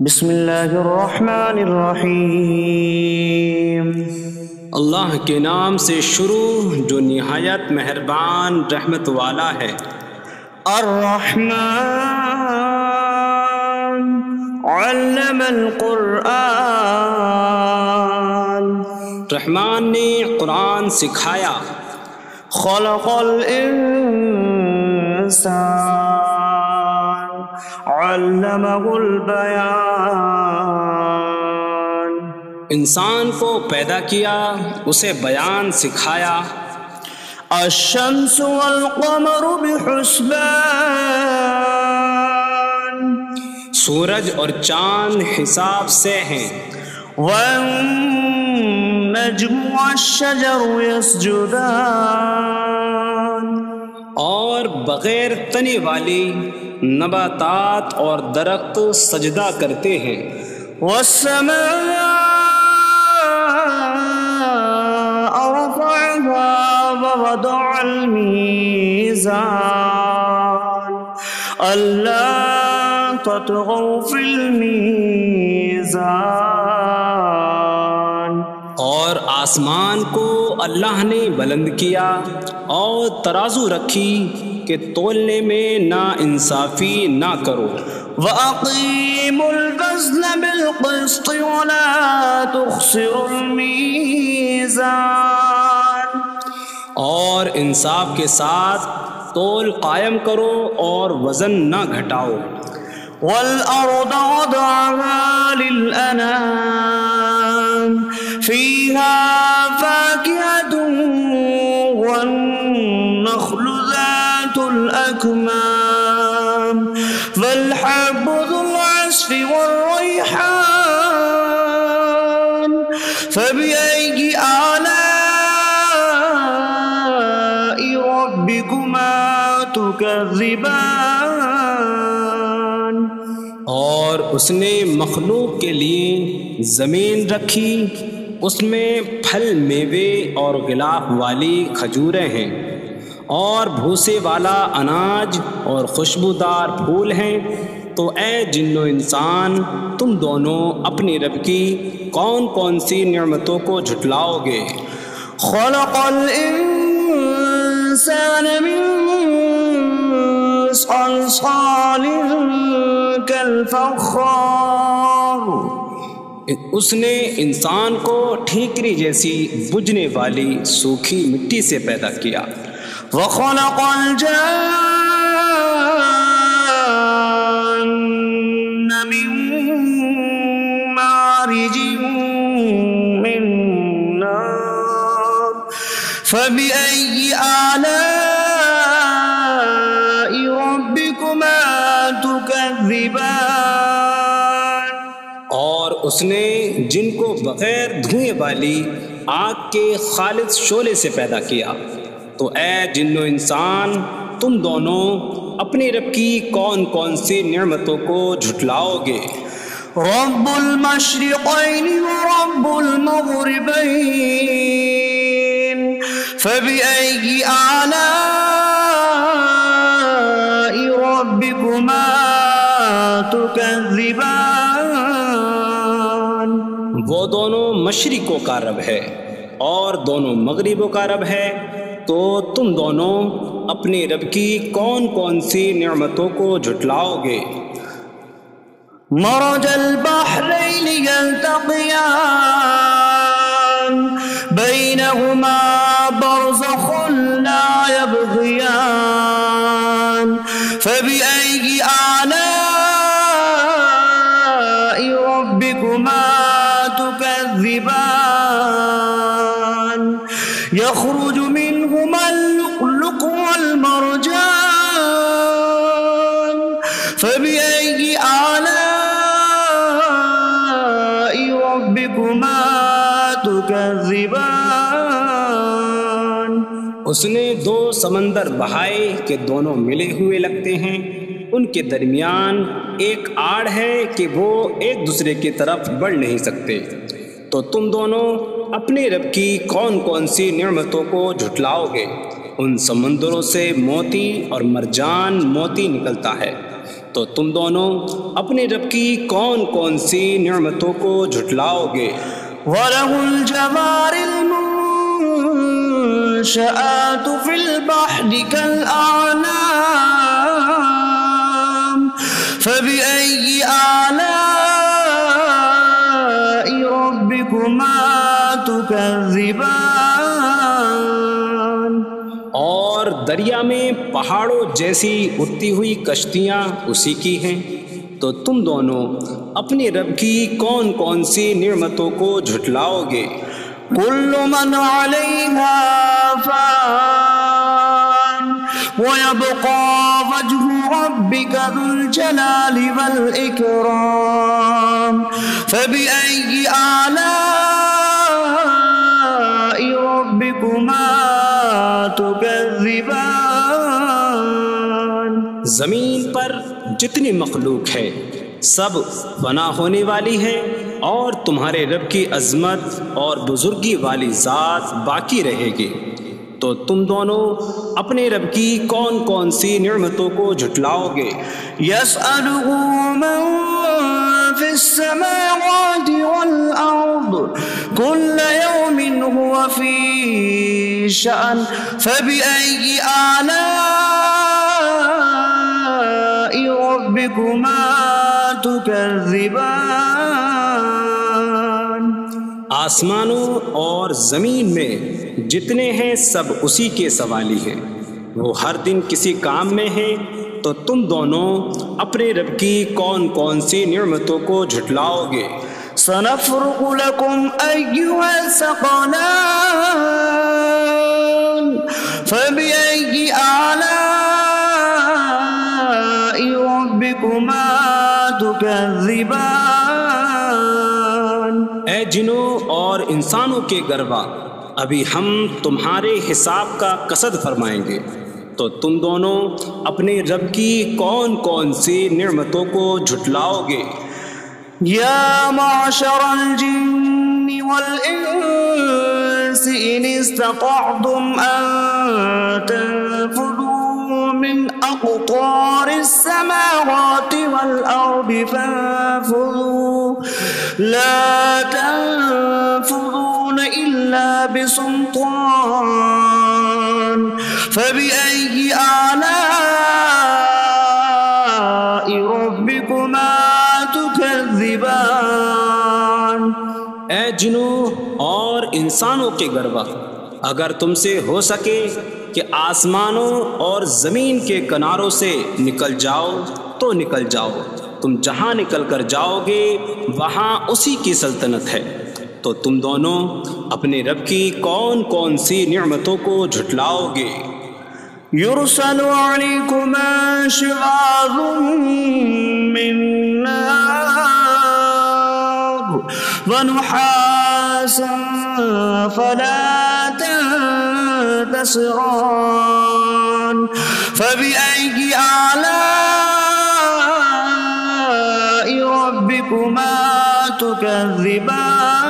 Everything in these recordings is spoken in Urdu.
بسم اللہ الرحمن الرحیم۔ اللہ کے نام سے شروع جو نہایت مہربان رحمت والا ہے۔ الرحمن علم القرآن، رحمان نے قرآن سکھایا۔ خلق الانسان علمہ البیان، انسان کو پیدا کیا، اسے بیان سکھایا۔ الشمس والقمر بحسبان، سورج اور چاند حساب سے ہیں۔ والنجم والشجر يسجدان، اور بغیر تنے والی نباتات اور درخت سجدہ کرتے ہیں۔ والسماء رفعها ووضع الميزان ألا تطغوا في الميزان، اور آسمان کو اللہ نے بلند کیا اور ترازو رکھی کہ تولنے میں نا انصافی نہ کرو۔ وَأَقِيمُوا الْوَزْنَ بِالْقِسْطِ وَلَا تُخْسِرُوا الْمِيزَانَ، اور انصاف کے ساتھ تول قائم کرو اور وزن نہ گھٹاؤ۔ وَالْأَرْضَ وَضَعَهَا لِلْأَنَامِ فِيهَا فَاكِهَةٌ وَالنَّخْلُ ذَاتُ الْأَكْمَامِ وَالْحَبُّ ذُو الْعَصْفِ وَالرَّيْحَانُ فَبِأَيِّ آلَاءِ رَبِّكُمَا تُكَذِّبَانِ، اور اس نے مخلوق کے لیے زمین رکھی، اس میں پھل میوے اور غلاف والی کھجوریں ہیں، اور بھوسے والا اناج اور خوشبودار پھول ہیں۔ تو اے جن و انسان، تم دونوں اپنی رب کی کون کون سی نعمتوں کو جھٹلاؤ گے؟ خلق الانسان من صلصال کالفخار، اس نے انسان کو ٹھیکری جیسی بجھنے والی سوکھی مٹی سے پیدا کیا۔ وخلق الجان من مارج من نار فبأي آلاء ربكما تكذبان، اور اس نے جن کو بغیر دھوئیں والی آگ کے خالص شعلے سے پیدا کیا۔ تو اے جن و انسان، تم دونوں اپنی رب کی کون کون سی نعمتوں کو جھٹلاؤ گے؟ رب المشرقین ورب المغربین فبأي آلاء ربكما تكذبان، وہ دونوں مشرقوں کا رب ہے اور دونوں مغربوں کا رب ہے، تو تم دونوں اپنی رب کی کون کون سی نعمتوں کو جھٹلاؤ گے؟ مرج البحرین یلتقیان بینہما برزخ لا یبغیان فبأي آلاء ربكما تكذبان، يخرج منهما اللؤلؤ والمرجان فبأي آلاء ربكما تكذبان، اس نے دو سمندر بہائے کہ دونوں ملے ہوئے لگتے ہیں، ان کے درمیان ایک آڑ ہے کہ وہ ایک دوسرے کی طرف بڑھ نہیں سکتے۔ تو تم دونوں اپنے رب کی کون کون سی نعمتوں کو جھٹلاؤ گے؟ ان سمندروں سے موتی اور مرجان موتی نکلتا ہے، تو تم دونوں اپنے رب کی کون کون سی نعمتوں کو جھٹلاؤ گے؟ وَلَهُ الْجَوَارِ الْمُنشَآتُ فِي الْبَحْرِ كَالْأَعْلَامِ فَبِأَيِّ آلَاءِ رَبِّكُمَا تُكَذِّبَانِ۔ اور دریا میں پہاڑوں جیسی اڑتی ہوئی کشتیاں اسی کی ہیں، تو تم دونوں اپنے رب کی کون کون سی نعمتوں کو جھٹلاؤ گے؟ كل من عليها فان ويبقى وجه ربك ذو الجلال والإكرام فبأي آلاء ربكما تكذبان۔ زمین پر جتنی مخلوق ہے سب فنا ہونے والی ہے، اور تمہارے رب کی عظمت اور بزرگی والی ذات باقی رہے گی، تو تم دونوں اپنے رب کی کون کون سی نعمتوں کو جھٹلاؤ گے؟ يسأله من في السماوات والأرض كل يوم هو في شأن فبأي آلاء ربكما تكذبان۔ آسمانوں اور زمین میں جتنے ہیں سب اسی کے سوالی ہیں، وہ ہر دن کسی کام میں ہیں، تو تم دونوں اپنے رب کی کون کون سی نعمتوں کو جھٹلاؤ گے؟ سنفرغ لكم أيها الثقلان فبأي آلاء ربكما تكذبان۔ اے جنوں اور انسانوں کے گروہ، ابھی ہم تمہارے حساب کا قصد فرمائیں گے، تو تم دونوں اپنے رب کی کون کون سی نعمتوں کو جھٹلاؤ گے؟ يا معشر الجن والإنس إن استطعتم أن تنفذوا من أقطار السماوات والأرض فانفذوا لا تنفذون إلا بسلطان فبأي آلاء ربكما تكذبان۔ اے جنوں اور انسانوں کے گروہ، اگر تم سے ہو سکے کہ آسمانوں اور زمین کے کناروں سے نکل جاؤ تو نکل جاؤ، تم جہاں نکل کر جاؤ گے وہاں اسی کی سلطنت ہے، تو تم دونوں اپنے رب کی کون کون سی نعمتوں کو جھٹلاؤ گے؟ يرسل عليكما شواظ من نار ونحاس فلا تنتصران فبأي آلاء ربكما تكذبان۔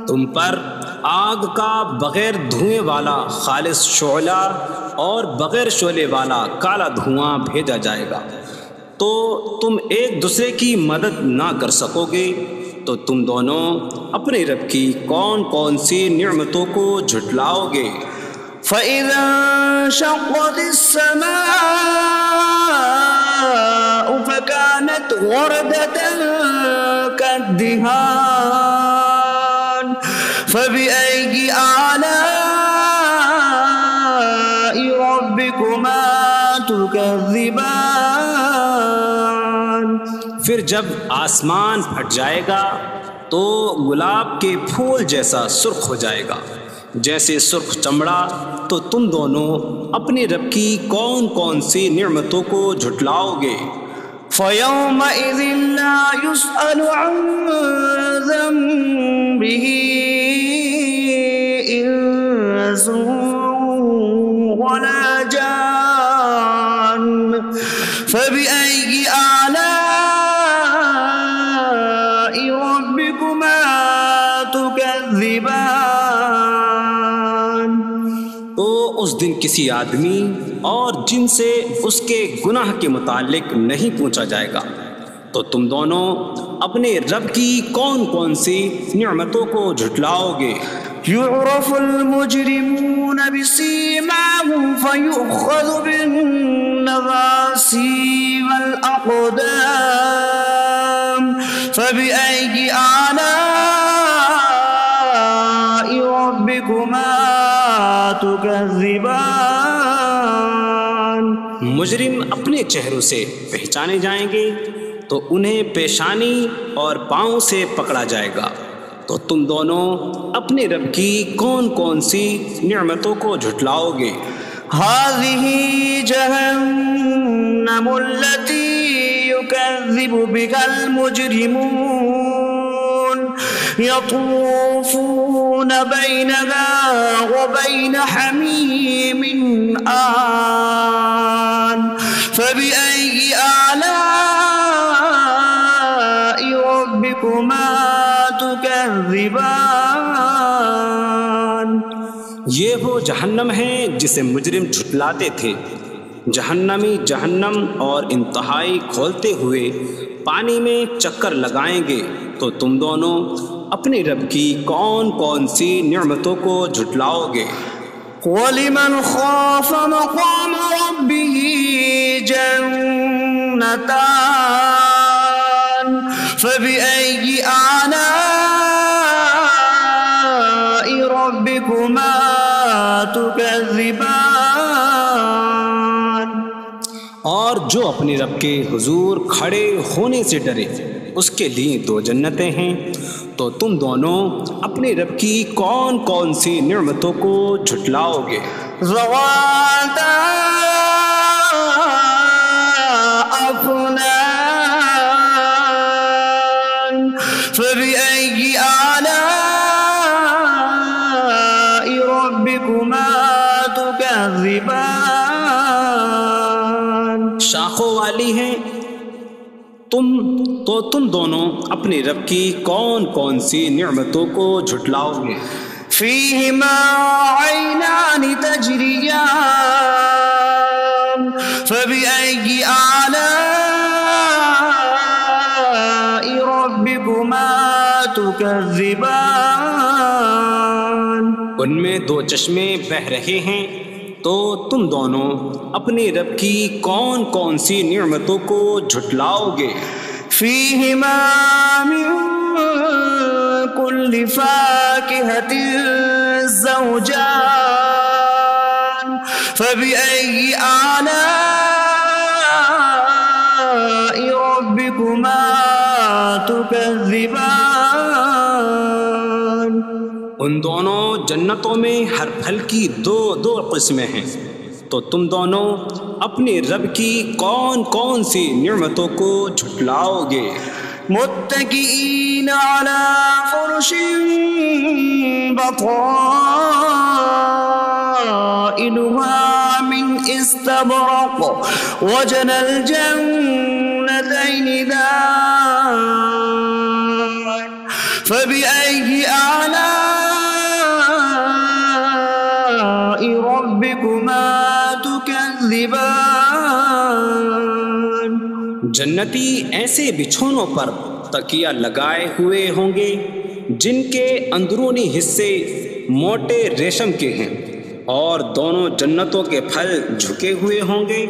تم پر آگ کا بغیر دھوئیں والا خالص شعلہ اور بغیر شعلے والا کالا دھواں بھیجا جائے گا، تو تم ایک دوسرے کی مدد نہ کر سکو گے، تو تم دونوں اپنے رب کی کون کون سی نعمتوں کو جھٹلاؤ گے؟ فَإِذَا انشَقَّتِ السَّمَاءُ فَكَانَتْ وَرْدَةً كَالدِّهَانِ فَبِأَيِّ آلَاءِ رَبِّكُمَا تُكَذِّبَانِ۔ پھر جب آسمان پھٹ جائے گا تو گلاب کے پھول جیسا سرخ ہو جائے گا جیسے سرخ چمڑا، تو تم دونوں اپنے رب کی کون کون سی نعمتوں کو جھٹلاؤ گے؟ فَيَوْمَئِذٍ لَا يُسْأَلُ عَنْ ذَنبِهِ إِنسٌ وَلَا جَانٌ فَبِأَيِّ آلَاءِ رَبِّكُمَا تُكَذِّبَانِ۔ تو اس دن کسی آدمی اور جن سے اس کے گناہ کے متعلق نہیں پوچھا جائے گا۔ تو تم دونوں اپنے رب کی کون کون سی نعمتوں کو جھٹلاؤ گے؟ يعرف المجرمون بسيماهم فيؤخذ بالنواصي والأقدام فبأي آلاء ربكما تكذبان۔ مجرم اپنے چہروں سے پہچانے جائیں گے تو انہیں پیشانی اور پاؤں سے پکڑا جائے گا۔ تو تم دونوں اپنے رب کی کون کون سی نعمتوں کو جھٹلاؤ گے؟ هذه جهنم التي يكذب بها المجرمون يطوفون بينها وبين حميم آن فبأي آلاء ربكما تكذبان۔ یہ وہ جہنم ہے جسے مجرم جھٹلاتے تھے۔ جہنمی جہنم اور انتہائی کھولتے ہوئے پانی میں چکر لگائیں گے۔ تو تم دونوں اپنے رب کی کون کون سی نعمتوں کو جھٹلاؤ گے؟ وَلِمَنْ خَافَ مَقَامَ رَبِّهِ جَنَّتَانِ فَبِأَيِّ آلَاءِ رَبِّكُمَا تُكَذِّبَانِ۔ اور جو اپنے رب کے حضور کھڑے ہونے سے ڈرے اس کے لیے 2 جنتیں ہیں۔ تو تم دونوں اپنے رب کی کون کون سی نعمتوں کو جھٹلاؤ گے؟ ذواتا أفنان فبأي آلاء ربكما تكذبان۔ شاخوں والی ہیں۔ تم دونوں اپنے رب کی کون کون سی نعمتوں کو جھٹلاؤ گے؟ فيهما عينان تجريان فبأي آلاء ربكما تكذبان۔ ان میں 2 چشمے بہہ رہے ہیں۔ تو تم دونوں اپنے رب کی کون کون سی نعمتوں کو جھٹلاؤ گے؟ فيهما من كل فاكهة زوجان فبأي آلاء ربكما تكذبان۔ ان دونوں جنتوں میں ہر پھل کی 2 قسمیں ہیں۔ تو تم دونوں اپنے رب کی کون کون سی نعمتوں کو جھٹلاؤ گے؟ متكئين على فرش بطائنها من استبرق وجنى الجنتين دان فبأي آلاء ربكما تكذبان۔ جنتی ایسے بچھونوں پر تکیہ لگائے ہوئے ہوں گے جن کے اندرونی حصے موٹے ریشم کے ہیں، اور دونوں جنتوں کے پھل جھکے ہوئے ہوں گے۔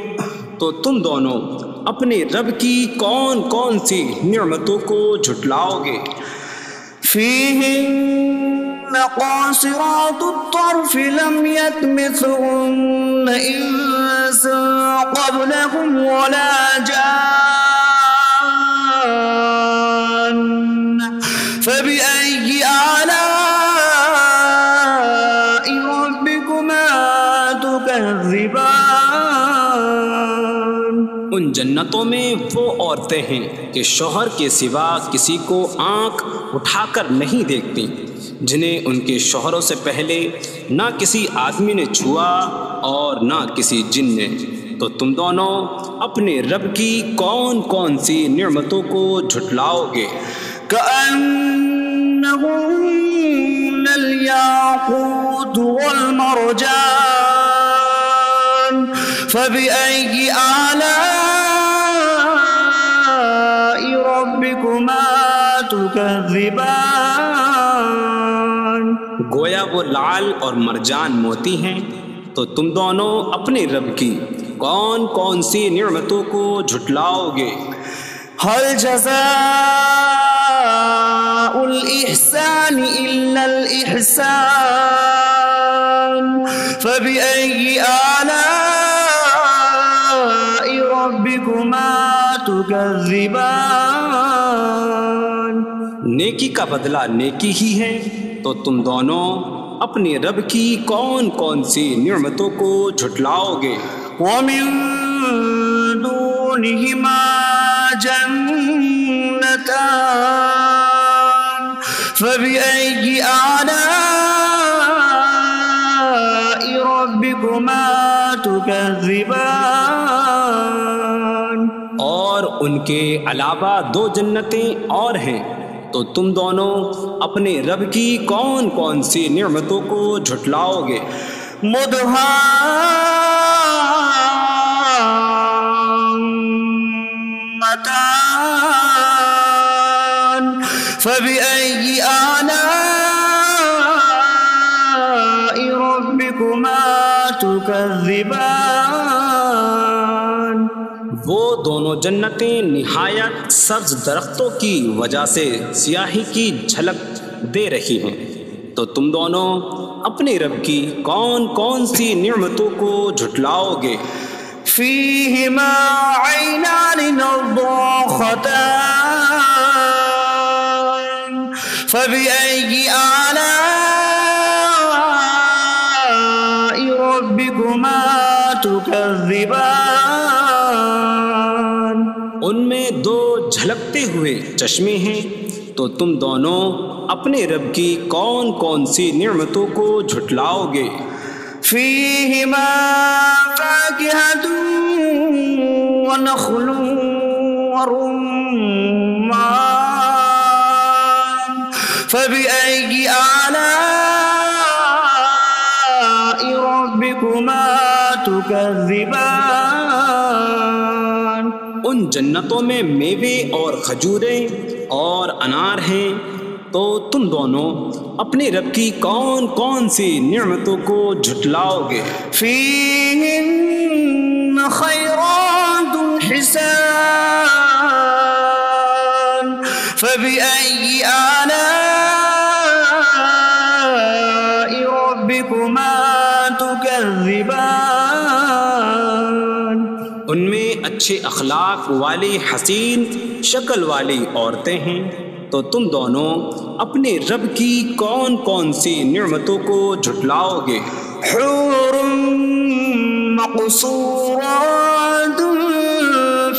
تو تم دونوں اپنے رب کی کون کون سی نعمتوں کو جھٹلاؤ گے؟ فيهن قاصرات الطرف لم يطمثهن إنس قبلهم ولا جان فبأي آلاء ربكما تكذبان۔ ان جنتوں میں وہ عورتیں ہیں کہ شوہر کے سوا کسی کو آنکھ اٹھا کر نہیں دیکھتی، جنہیں ان کے شوہروں سے پہلے نہ کسی آدمی نے چھوا اور نہ کسی جن نے۔ تو تم دونوں اپنے رب کی کون کون سی نعمتوں کو جھٹلاؤ گے؟ كأنهن 'عليهن الياقوت والمرجان فبأي آلاء ربكما تكذبان۔ فبأي آلاء ربكما تكذبان. گویا وہ لعل اور مرجان موتی ہیں، تو تم دونوں اپنے رب کی کون کون سی نعمتوں کو جھٹلاؤ گے؟ هل جزاء الإحسان إلا الإحسان فبأي آلاء ربكما تكذبان. نیکی کا بدلہ نیکی ہی ہے، تو تم دونوں اپنے رب کی کون کون سی نعمتوں کو جھٹلاؤ گے؟ ومن دونهما جنتان فبأي آلاء ربكما تكذبان. اور ان کے علاوہ دو جنتیں اور ہیں، تو تم دونوں اپنے رب کی کون کون سی نعمتوں کو جھٹلاؤ گے؟ مدهامتان فبأي آلاء ربكما تكذبان. وہ دونوں جنتیں نہایت سبز درختوں کی وجہ سے سیاہی کی جھلک دے رہی ہیں، تو تم دونوں اپنے رب کی کون کون سی نعمتوں کو جھٹلاؤ گے؟ فيهما عينان نضاختان فبأي آلاء ربكما تكذبان. ان میں دو جھلکتے ہوئے چشمے ہیں، تو تم دونوں اپنے رب کی کون کون سی نعمتوں کو جھٹلاؤ گے؟ فيهما فاكهة ونخل ورمان فبأي آلاء ربكما تكذبان. ان جنتوں میں میوے اور کھجوریں اور انار ہیں، تو تم دونوں اپنے رب کی کون کون سی نعمتوں کو جھٹلاؤ گے؟ فيهن خيرات حسان فبأي آلاء ربكما تكذبان. ان میں اچھے اخلاق والی حسین شکل والی عورتیں ہیں، تو تم دونوں اپنے رب کی کون کون سی نعمتوں کو جھٹلاؤ گے؟ حور مقصورات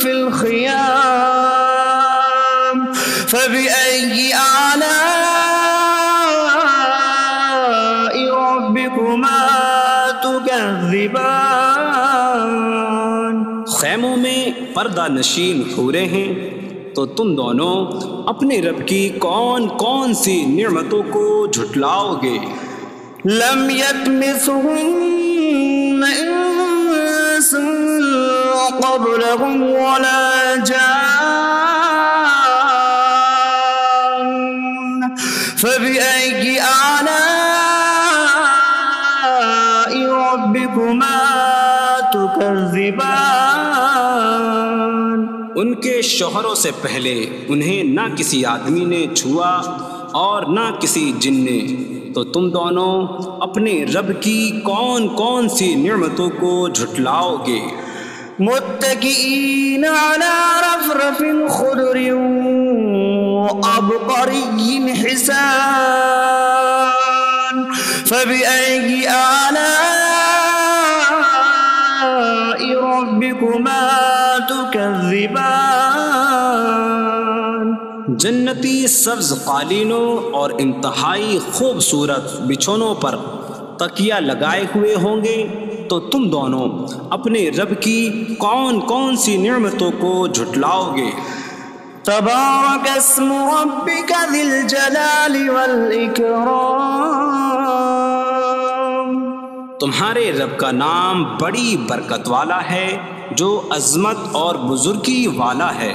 في الخيام فبأي آلاء ربكما تكذبان. خیموں میں پردہ نشین حوریں ہیں، تو تم دونوں اپنے رب کی کون کون سی نعمتوں کو جھٹلاؤ گے؟ لم يطمثهن انس قبلهم ولا جان فبأي آلاء ربكما تكذبان. ان کے شوہروں سے پہلے انہیں نہ کسی آدمی نے چھوا اور نہ کسی جن نے، تو تم دونوں اپنے رب کی کون کون سی نعمتوں کو جھٹلاؤ گے؟ متكئين على رفرف خضر وعبقري حسان فبأي آلاء ربكما تكذبان. جنتی سبز قالینوں اور انتہائی خوبصورت بچھونوں پر تکیہ لگائے ہوئے ہوں گے، تو تم دونوں اپنے رب کی کون کون سی نعمتوں کو جھٹلاؤ گے؟ تبارك اسم ربك ذي الجلال والإكرام. تمہارے رب کا نام بڑی برکت والا ہے جو عظمت اور بزرگی والا ہے۔